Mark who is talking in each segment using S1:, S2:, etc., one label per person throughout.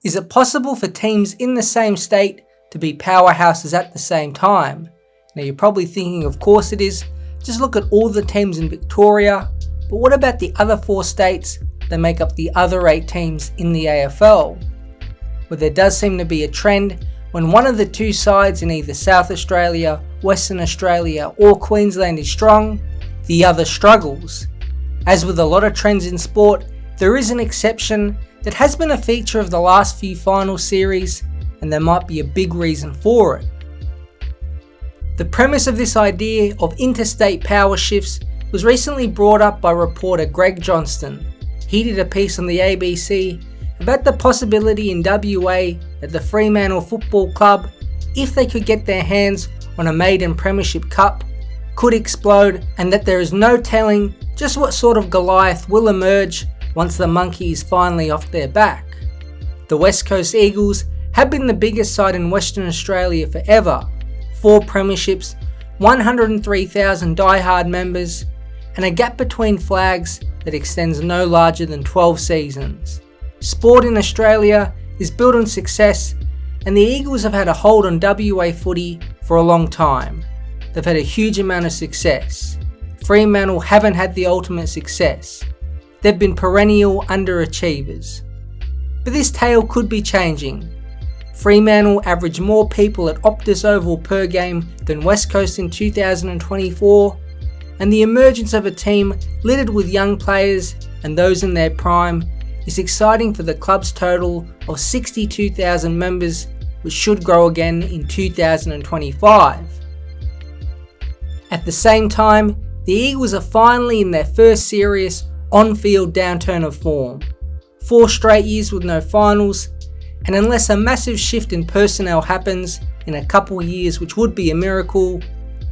S1: Is it possible for teams in the same state to be powerhouses at the same time? Now you're probably thinking, of course it is. Just look at all the teams in Victoria. But what about the other 4 states that make up the other 8 teams in the AFL? Well, there does seem to be a trend when one of the 2 sides in either South Australia, Western Australia or Queensland is strong, the other struggles. As with a lot of trends in sport, there is an exception that has been a feature of the last few final series, and there might be a big reason for it. The premise of this idea of interstate power shifts was recently brought up by reporter Greg Johnston. He did a piece on the ABC about the possibility in WA that the Fremantle Football Club, if they could get their hands on a maiden Premiership Cup, could explode, and that there is no telling just what sort of Goliath will emerge once the monkey is finally off their back. The West Coast Eagles have been the biggest side in Western Australia forever. 4 premierships, 103,000 die-hard members, and a gap between flags that extends no larger than 12 seasons. Sport in Australia is built on success, and the Eagles have had a hold on WA footy for a long time. They've had a huge amount of success. Fremantle haven't had the ultimate success. They've been perennial underachievers. But this tale could be changing. Fremantle averaged more people at Optus Oval per game than West Coast in 2024, and the emergence of a team littered with young players and those in their prime is exciting for the club's total of 62,000 members, which should grow again in 2025. At the same time, the Eagles are finally in their first serious on-field downturn of form. 4 straight years with no finals, and unless a massive shift in personnel happens in a couple years, which would be a miracle,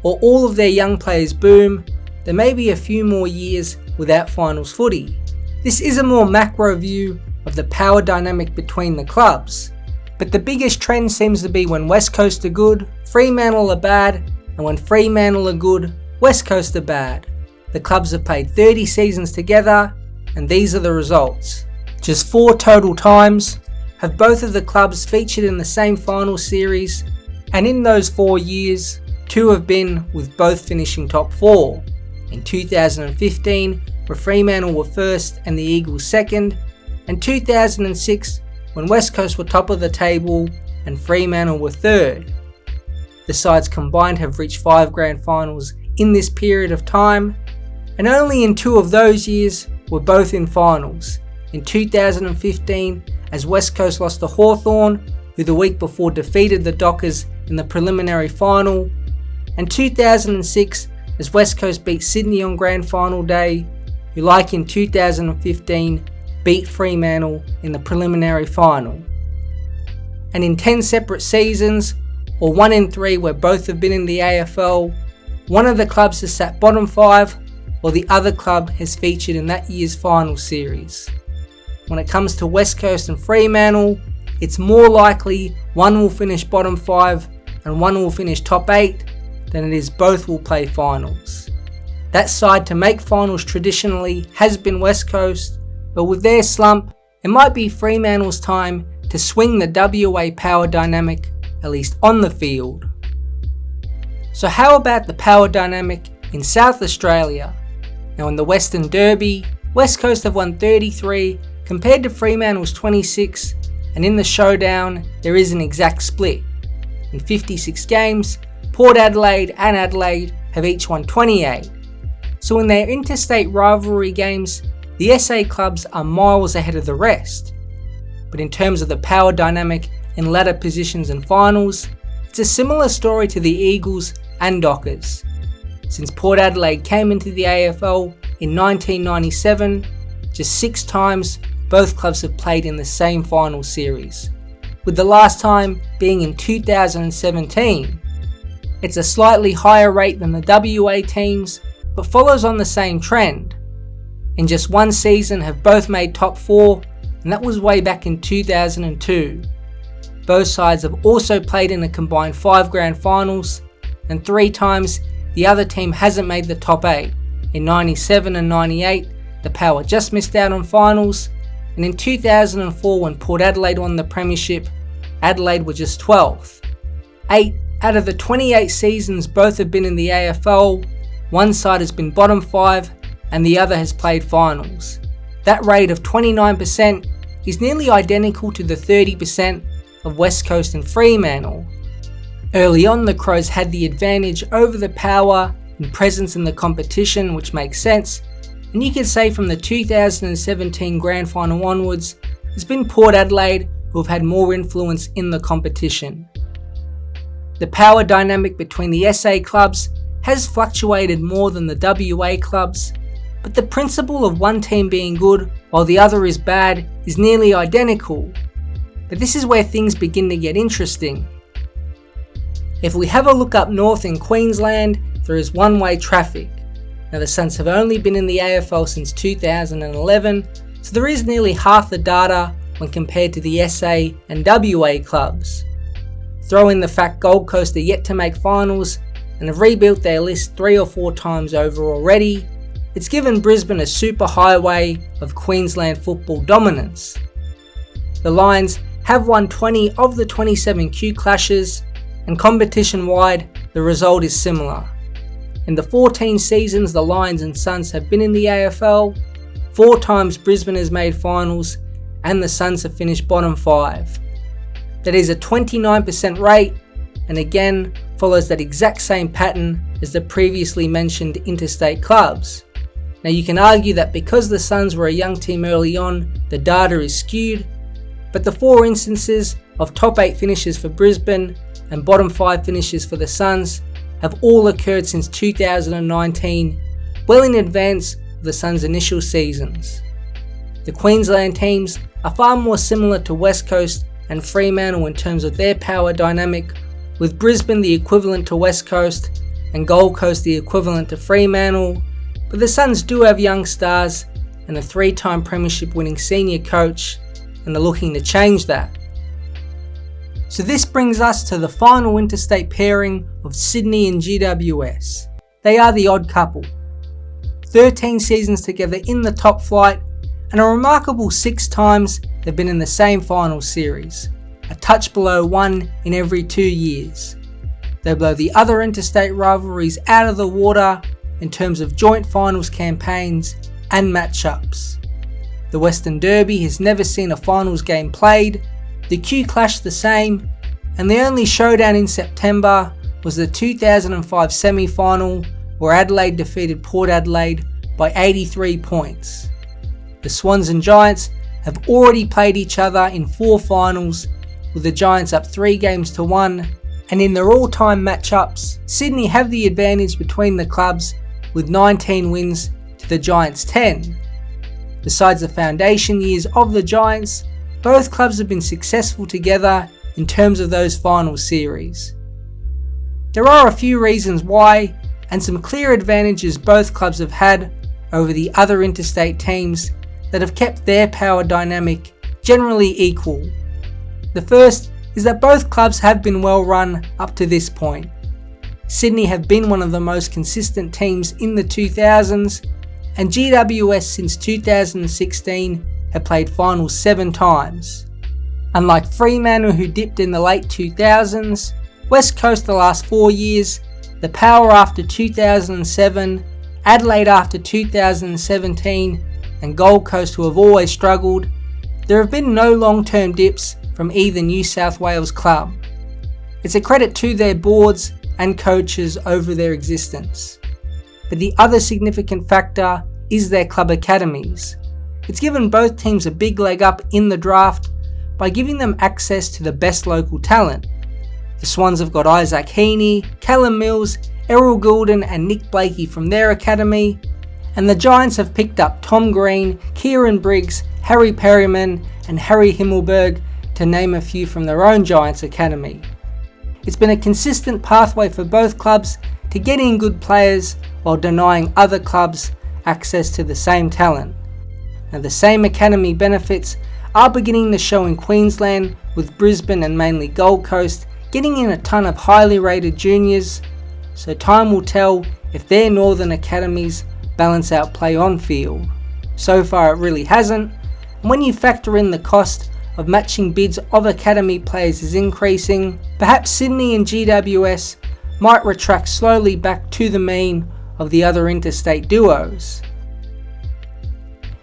S1: or all of their young players boom, there may be a few more years without finals footy. This is a more macro view of the power dynamic between the clubs, but the biggest trend seems to be when West Coast are good, Fremantle are bad, and when Fremantle are good, West Coast are bad. The clubs have played 30 seasons together, and these are the results. Just 4 total times have both of the clubs featured in the same final series, and in those 4 years, 2 have been with both finishing top 4. In 2015, where Fremantle were first and the Eagles second, and 2006, when West Coast were top of the table and Fremantle were third. The sides combined have reached 5 grand finals in this period of time, and only in 2 of those years were both in finals. In 2015, as West Coast lost to Hawthorn, who the week before defeated the Dockers in the preliminary final, and 2006 as West Coast beat Sydney on grand final day, who like in 2015 beat Fremantle in the preliminary final. And in 10 separate seasons, or 1 in 3 where both have been in the AFL, one of the clubs has sat bottom 5, while the other club has featured in that year's final series. When it comes to West Coast and Fremantle, it's more likely one will finish bottom 5 and one will finish top 8 than it is both will play finals. That side to make finals traditionally has been West Coast, but with their slump, it might be Fremantle's time to swing the WA power dynamic, at least on the field. So how about the power dynamic in South Australia? Now in the Western Derby, West Coast have won 33 compared to Fremantle's 26, and in the showdown there is an exact split. In 56 games, Port Adelaide and Adelaide have each won 28. So in their interstate rivalry games, the SA clubs are miles ahead of the rest. But in terms of the power dynamic in ladder positions and finals, it's a similar story to the Eagles and Dockers. Since Port Adelaide came into the AFL in 1997, just 6 times both clubs have played in the same final series, with the last time being in 2017. It's a slightly higher rate than the WA teams, but follows on the same trend. In just 1 season have both made top 4, and that was way back in 2002. Both sides have also played in a combined 5 grand finals, and 3 times the other team hasn't made the top 8. In 97 and 98, the Power just missed out on finals, and in 2004 when Port Adelaide won the premiership, Adelaide were just 12th. 8 out of the 28 seasons both have been in the AFL, one side has been bottom 5 and the other has played finals. That rate of 29% is nearly identical to the 30% of West Coast and Fremantle. Early on, the Crows had the advantage over the Power and presence in the competition, which makes sense, and you could say from the 2017 Grand Final onwards, it's been Port Adelaide who have had more influence in the competition. The power dynamic between the SA clubs has fluctuated more than the WA clubs, but the principle of one team being good while the other is bad is nearly identical. But this is where things begin to get interesting. If we have a look up north in Queensland, there is one-way traffic. Now the Suns have only been in the AFL since 2011, so there is nearly half the data when compared to the SA and WA clubs. Throw in the fact Gold Coast are yet to make finals and have rebuilt their list 3 or 4 times over already, it's given Brisbane a super highway of Queensland football dominance. The Lions have won 20 of the 27 Q clashes, and competition-wide, the result is similar. In the 14 seasons the Lions and Suns have been in the AFL, 4 times Brisbane has made finals, and the Suns have finished bottom 5. That is a 29% rate, and again follows that exact same pattern as the previously mentioned interstate clubs. Now you can argue that because the Suns were a young team early on, the data is skewed, but the 4 instances of top 8 finishes for Brisbane and bottom 5 finishes for the Suns have all occurred since 2019, well in advance of the Suns' initial seasons. The Queensland teams are far more similar to West Coast and Fremantle in terms of their power dynamic, with Brisbane the equivalent to West Coast and Gold Coast the equivalent to Fremantle, but the Suns do have young stars and a 3-time premiership winning senior coach, and they're looking to change that. So this brings us to the final interstate pairing of Sydney and GWS. They are the odd couple. 13 seasons together in the top flight, and a remarkable 6 times they've been in the same final series, a touch below 1 in every 2 years. They blow the other interstate rivalries out of the water in terms of joint finals campaigns and matchups. The Western Derby has never seen a finals game played, the Q Clash the same, and the only showdown in September was the 2005 semi-final where Adelaide defeated Port Adelaide by 83 points. The Swans and Giants have already played each other in 4 finals, with the Giants up 3 games to 1, and in their all-time matchups, Sydney have the advantage between the clubs with 19 wins to the Giants' 10. Besides the foundation years of the Giants, both clubs have been successful together in terms of those final series. There are a few reasons why, and some clear advantages both clubs have had over the other interstate teams that have kept their power dynamic generally equal. The first is that both clubs have been well run up to this point. Sydney have been one of the most consistent teams in the 2000s, and GWS since 2016 have played finals 7 times. Unlike Fremantle, who dipped in the late 2000s, West Coast the last 4 years, the Power after 2007, Adelaide after 2017, and Gold Coast, who have always struggled, there have been no long-term dips from either New South Wales club. It's a credit to their boards and coaches over their existence. But the other significant factor is their club academies. It's given both teams a big leg up in the draft by giving them access to the best local talent. The Swans have got Isaac Heaney, Callum Mills, Errol Goulden and Nick Blakey from their academy, and the Giants have picked up Tom Green, Kieran Briggs, Harry Perryman and Harry Himmelberg, to name a few from their own Giants academy. It's been a consistent pathway for both clubs to get in good players while denying other clubs access to the same talent. Now the same academy benefits are beginning to show in Queensland, with Brisbane and mainly Gold Coast getting in a ton of highly rated juniors, so time will tell if their northern academies balance out play on field. So far it really hasn't, and And when you factor in the cost of matching bids of academy players is increasing, perhaps Sydney and GWS might retract slowly back to the mean of the other interstate duos.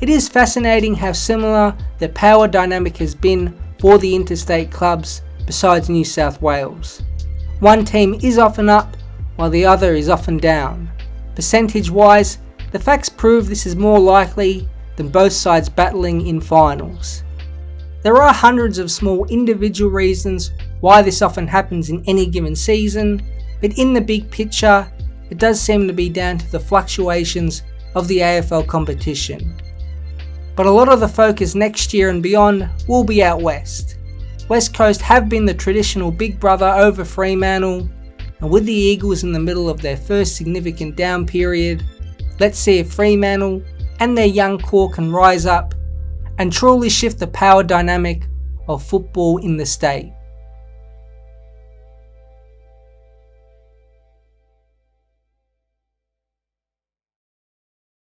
S1: It is fascinating how similar the power dynamic has been for the interstate clubs besides New South Wales. One team is often up while the other is often down. Percentage wise, the facts prove this is more likely than both sides battling in finals. There are hundreds of small individual reasons why this often happens in any given season, but in the big picture, it does seem to be down to the fluctuations of the AFL competition. But a lot of the focus next year and beyond will be out west. West Coast have been the traditional big brother over Fremantle, and with the Eagles in the middle of their first significant down period, let's see if Fremantle and their young core can rise up and truly shift the power dynamic of football in the state.